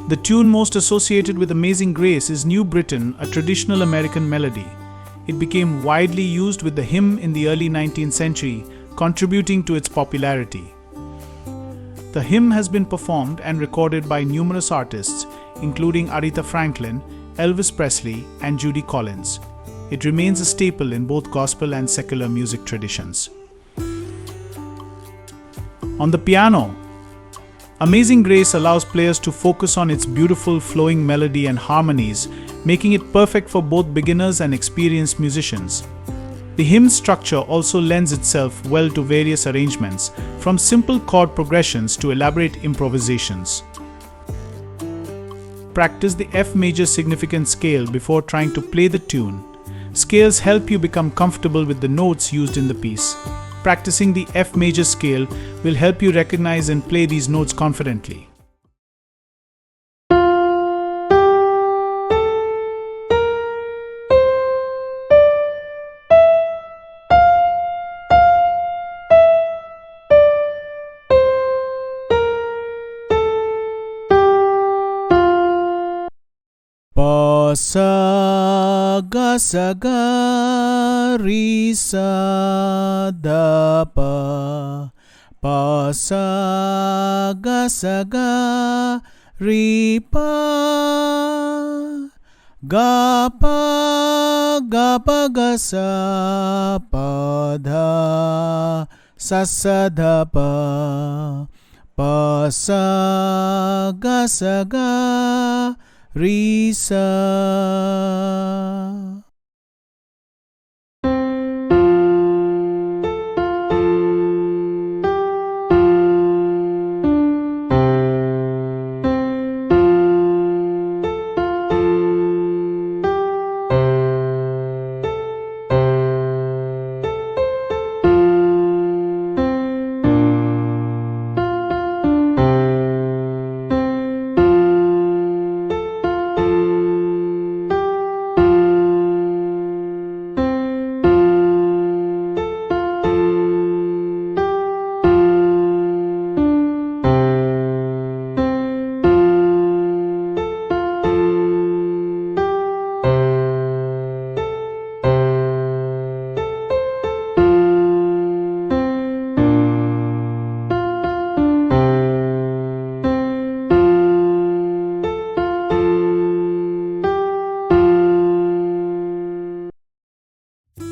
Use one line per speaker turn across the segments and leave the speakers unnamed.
The tune most associated with Amazing Grace is New Britain, a traditional American melody. It became widely used with the hymn in the early 19th century, contributing to its popularity. The hymn has been performed and recorded by numerous artists, including Aretha Franklin, Elvis Presley, and Judy Collins. It remains a staple in both gospel and secular music traditions. On the piano, Amazing Grace allows players to focus on its beautiful flowing melody and harmonies, making it perfect for both beginners and experienced musicians. The hymn structure also lends itself well to various arrangements, from simple chord progressions to elaborate improvisations. Practice the F major significant scale before trying to play the tune. Scales help you become comfortable with the notes used in the piece. Practicing the F major scale will help you recognize and play these notes confidently. Pa sa ga ri sa da pa. Pa sa ga ri pa. Ga pa ga sa pa dha sa dha pa. Pa sa ga Risa.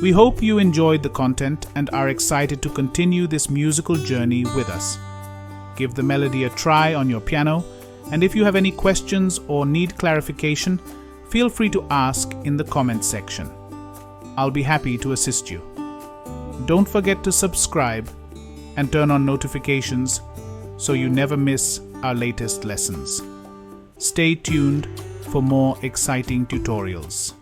We hope you enjoyed the content and are excited to continue this musical journey with us. Give the melody a try on your piano, and if you have any questions or need clarification, feel free to ask in the comments section. I'll be happy to assist you. Don't forget to subscribe and turn on notifications so you never miss our latest lessons. Stay tuned for more exciting tutorials.